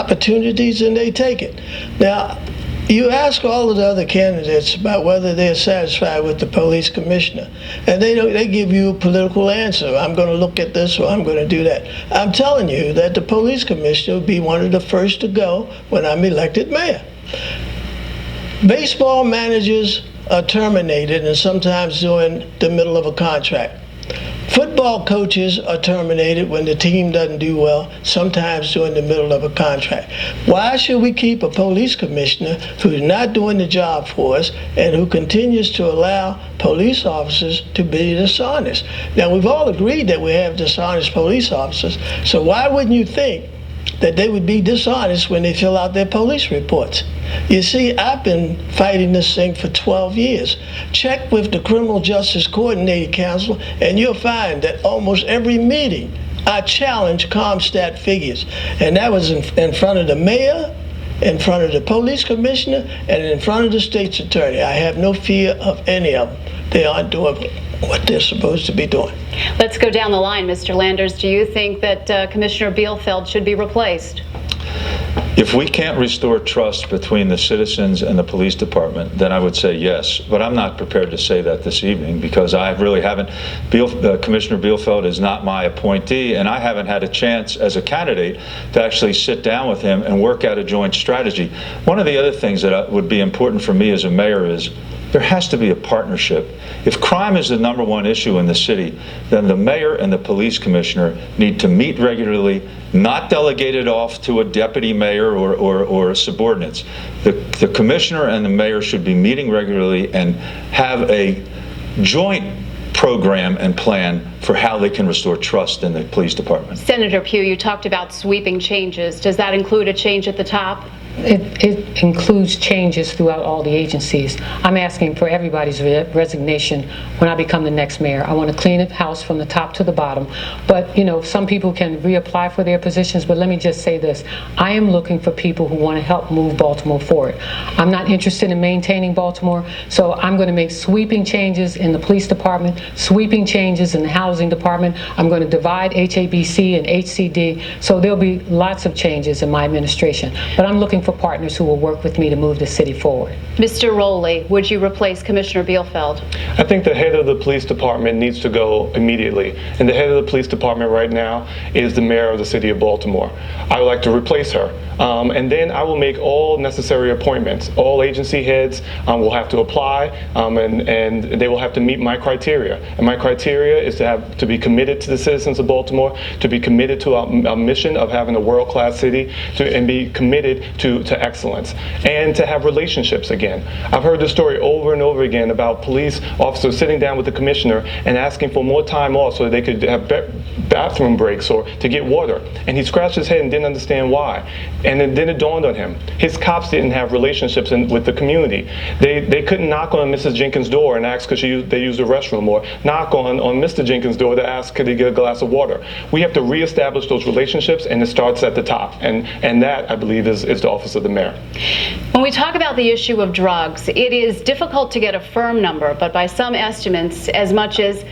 opportunities and they take it. Now, you ask all of the other candidates about whether they're satisfied with the police commissioner, and they give you a political answer. I'm going to look at this or I'm going to do that. I'm telling you that the police commissioner will be one of the first to go when I'm elected mayor. Baseball managers are terminated and sometimes during the middle of a contract. Football coaches are terminated when the team doesn't do well, sometimes during the middle of a contract. Why should we keep a police commissioner who's not doing the job for us and who continues to allow police officers to be dishonest? Now, we've all agreed that we have dishonest police officers, so why wouldn't you think that they would be dishonest when they fill out their police reports? You see, I've been fighting this thing for 12 years. Check with the Criminal Justice Coordinating Council, and you'll find that almost every meeting I challenge CompStat figures. And that was in front of the mayor, in front of the police commissioner, and in front of the state's attorney. I have no fear of any of them. They aren't doing what they're supposed to be doing. Let's go down the line. Mr. Landers, do you think that Commissioner Bielfeld should be replaced? If we can't restore trust between the citizens and the police department, then I would say yes. But I'm not prepared to say that this evening because I really haven't. Commissioner Bielfeld is not my appointee, and I haven't had a chance as a candidate to actually sit down with him and work out a joint strategy. One of the other things that would be important for me as a mayor is there has to be a partnership. If crime is the #1 issue in the city, then the mayor and the police commissioner need to meet regularly, not delegate it off to a deputy mayor or subordinates. The commissioner and the mayor should be meeting regularly and have a joint program and plan for how they can restore trust in the police department. Senator Pugh, you talked about sweeping changes. Does that include a change at the top? It includes changes throughout all the agencies. I'm asking for everybody's resignation when I become the next mayor. I want to clean the house from the top to the bottom. But, you know, some people can reapply for their positions, but let me just say this. I am looking for people who want to help move Baltimore forward. I'm not interested in maintaining Baltimore, so I'm going to make sweeping changes in the police department, sweeping changes in the housing department. I'm going to divide HABC and HCD, so there'll be lots of changes in my administration. But I'm looking for partners who will work with me to move the city forward. Mr. Rowley, would you replace Commissioner Bielfeld? I think the head of the police department needs to go immediately. And the head of the police department right now is the mayor of the city of Baltimore. I would like to replace her. And then I will make all necessary appointments. All agency heads will have to apply, and they will have to meet my criteria. And my criteria is to be committed to the citizens of Baltimore, to be committed to our mission of having a world-class city, and be committed to excellence, and to have relationships again. I've heard this story over and over again about police officers sitting down with the commissioner and asking for more time off so that they could have bathroom breaks or to get water. And he scratched his head and didn't understand why. And then it dawned on him. His cops didn't have relationships with the community. They couldn't knock on Mrs. Jenkins' door and ask because they used the restroom, or knock on Mr. Jenkins' door to ask could he get a glass of water. We have to reestablish those relationships, and it starts at the top. And that, I believe, is the office of the mayor. When we talk about the issue of drugs, it is difficult to get a firm number, but by some estimates, as much as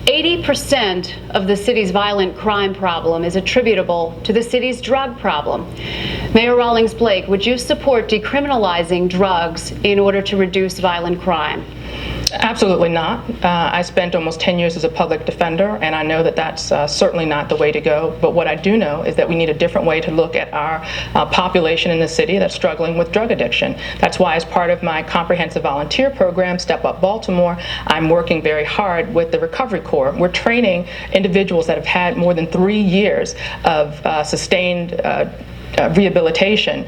80% of the city's violent crime problem is attributable to the city's drug problem. Mayor Rawlings-Blake, would you support decriminalizing drugs in order to reduce violent crime? Absolutely not. I spent almost 10 years as a public defender, and I know that that's certainly not the way to go. But what I do know is that we need a different way to look at our population in the city that's struggling with drug addiction. That's why, as part of my comprehensive volunteer program, Step Up Baltimore, I'm working very hard with the Recovery Corps. We're training individuals that have had more than 3 years of sustained rehabilitation,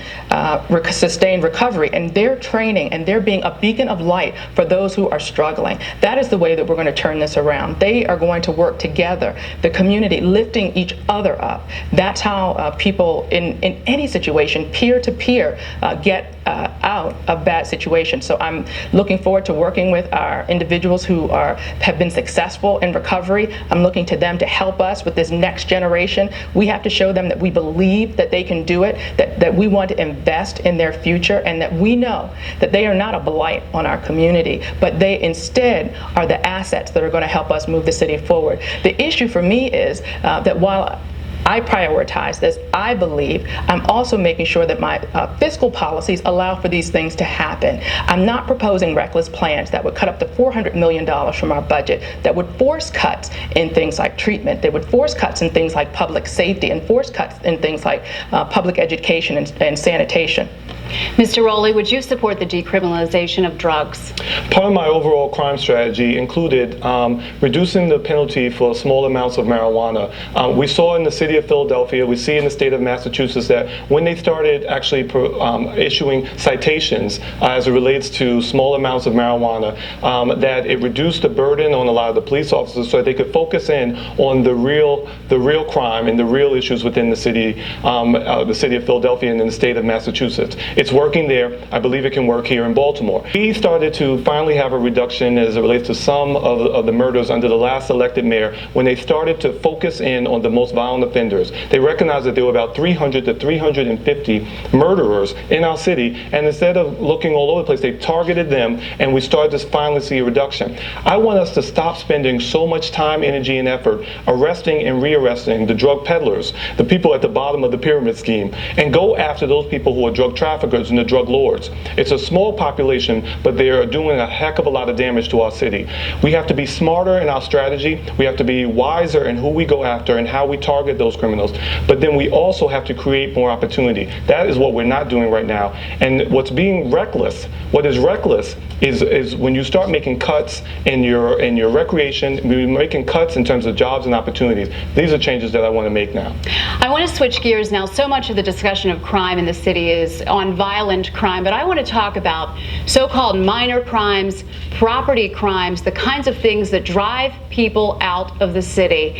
sustained recovery, and they're training and they're being a beacon of light for those who are struggling. That is the way that we're going to turn this around. They are going to work together, the community lifting each other up. That's how people in any situation, peer to peer, get out of bad situations. So I'm looking forward to working with our individuals who have been successful in recovery. I'm looking to them to help us with this next generation. We have to show them that we believe that they can do it, that we want to invest in their future, and that we know that they are not a blight on our community, but they instead are the assets that are going to help us move the city forward. The issue for me is that while I prioritize this. I believe I'm also making sure that my fiscal policies allow for these things to happen. I'm not proposing reckless plans that would cut up to $400 million from our budget, that would force cuts in things like treatment, they would force cuts in things like public safety, and force cuts in things like public education and sanitation. Mr. Rowley, would you support the decriminalization of drugs? Part of my overall crime strategy included reducing the penalty for small amounts of marijuana. We saw in the city of Philadelphia, we see in the state of Massachusetts that when they started actually issuing citations as it relates to small amounts of marijuana, that it reduced the burden on a lot of the police officers so that they could focus in on the real crime and the real issues within the city of Philadelphia and in the state of Massachusetts. It's working there. I believe it can work here in Baltimore. We started to finally have a reduction as it relates to some of the murders under the last elected mayor when they started to focus in on the most violent offenders. They recognized that there were about 300 to 350 murderers in our city, and instead of looking all over the place, they targeted them, and we started to finally see a reduction. I want us to stop spending so much time, energy, and effort arresting and rearresting the drug peddlers, the people at the bottom of the pyramid scheme, and go after those people who are drug traffickers and the drug lords. It's a small population, but they are doing a heck of a lot of damage to our city. We have to be smarter in our strategy. We have to be wiser in who we go after and how we target those criminals. But then we also have to create more opportunity. That is what we're not doing right now. And what is reckless is when you start making cuts in your recreation, we're making cuts in terms of jobs and opportunities. These are changes that I want to make now. I want to switch gears now. So much of the discussion of crime in the city is on violent crime, but I want to talk about so-called minor crimes, property crimes, the kinds of things that drive people out of the city.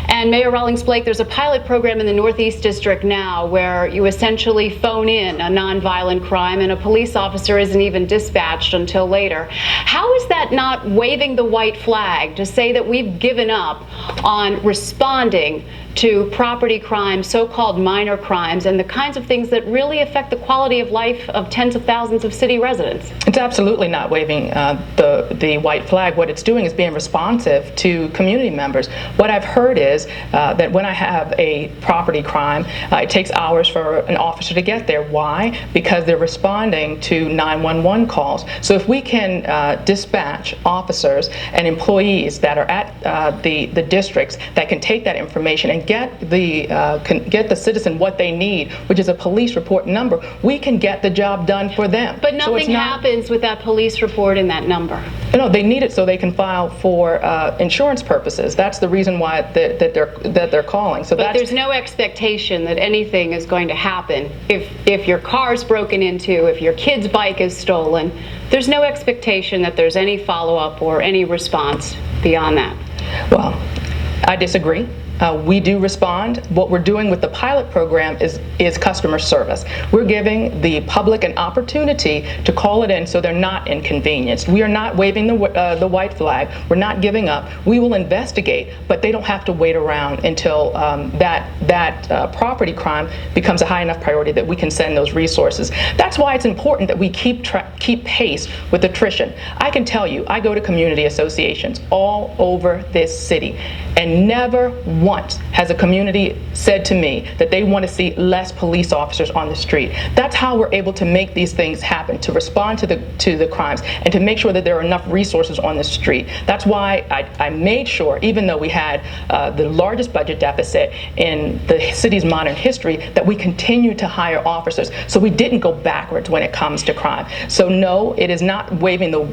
And Mayor Rawlings-Blake, there's a pilot program in the Northeast District now where you essentially phone in a nonviolent crime and a police officer isn't even dispatched until later. How is that not waving the white flag to say that we've given up on responding to property crimes, so-called minor crimes, and the kinds of things that really affect the quality of life of tens of thousands of city residents? It's absolutely not waving the white flag. What it's doing is being responsive to community members. What I've heard is that when I have a property crime, it takes hours for an officer to get there. Why? Because they're responding to 911 calls. So if we can dispatch officers and employees that are at the districts that can take that information and get the citizen what they need, which is a police report number, we can get the job done for them. But nothing happens with that police report and that number. No, they need it so they can file for insurance purposes. That's the reason why that they're calling. So but there's no expectation that anything is going to happen if your car's broken into, if your kid's bike is stolen. There's no expectation that there's any follow-up or any response beyond that. Well, I disagree. We do respond. What we're doing with the pilot program is customer service. We're giving the public an opportunity to call it in so they're not inconvenienced. We are not waving the white flag. We're not giving up. We will investigate, but they don't have to wait around until that property crime becomes a high enough priority that we can send those resources. That's why it's important that we keep pace with attrition. I can tell you, I go to community associations all over this city, and never once has a community said to me that they want to see less police officers on the street. That's how we're able to make these things happen, to respond to the crimes and to make sure that there are enough resources on the street. That's why I made sure, even though we had the largest budget deficit in the city's modern history, that we continued to hire officers. So we didn't go backwards when it comes to crime. So no, it is not waving the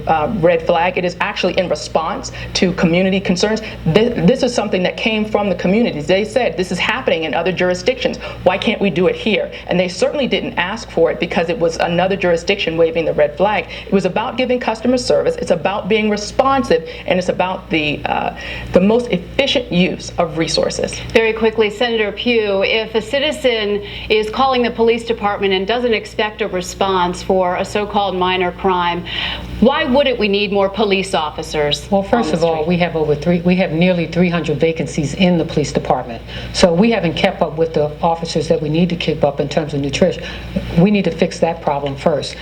red flag. It is actually in response to community concerns. This is something that came from the communities. They said, this is happening in other jurisdictions. Why can't we do it here? And they certainly didn't ask for it because it was another jurisdiction waving the red flag. It was about giving customer service. It's about being responsive, and it's about the most efficient use of resources. Very quickly, Senator Pugh, if a citizen is calling the police department and doesn't expect a response for a so-called minor crime, why wouldn't we need more police officers? Well, first of all, we have nearly 300 vacancies in the police department. So we haven't kept up with the officers that we need to keep up in terms of nutrition. We need to fix that problem first.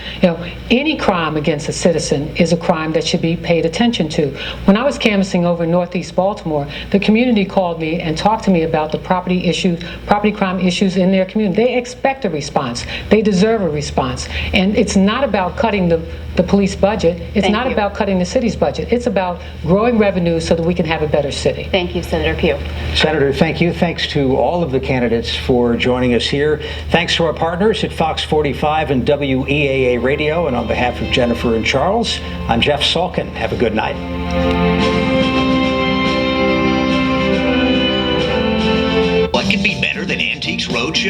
Any crime against a citizen is a crime that should be paid attention to. When I was canvassing over Northeast Baltimore, the community called me and talked to me about the property crime issues in their community. They expect a response. They deserve a response. And it's not about cutting the police budget. It's not about cutting the city's budget. It's about growing revenue so that we can have a better city. Thank you, Senator Pugh. Senator, thank you. Thanks to all of the candidates for joining us here. Thanks to our partners at Fox 45 and WEAA Radio. And on behalf of Jennifer and Charles, I'm Jeff Salkin. Have a good night. What could be better than Antiques Roadshow?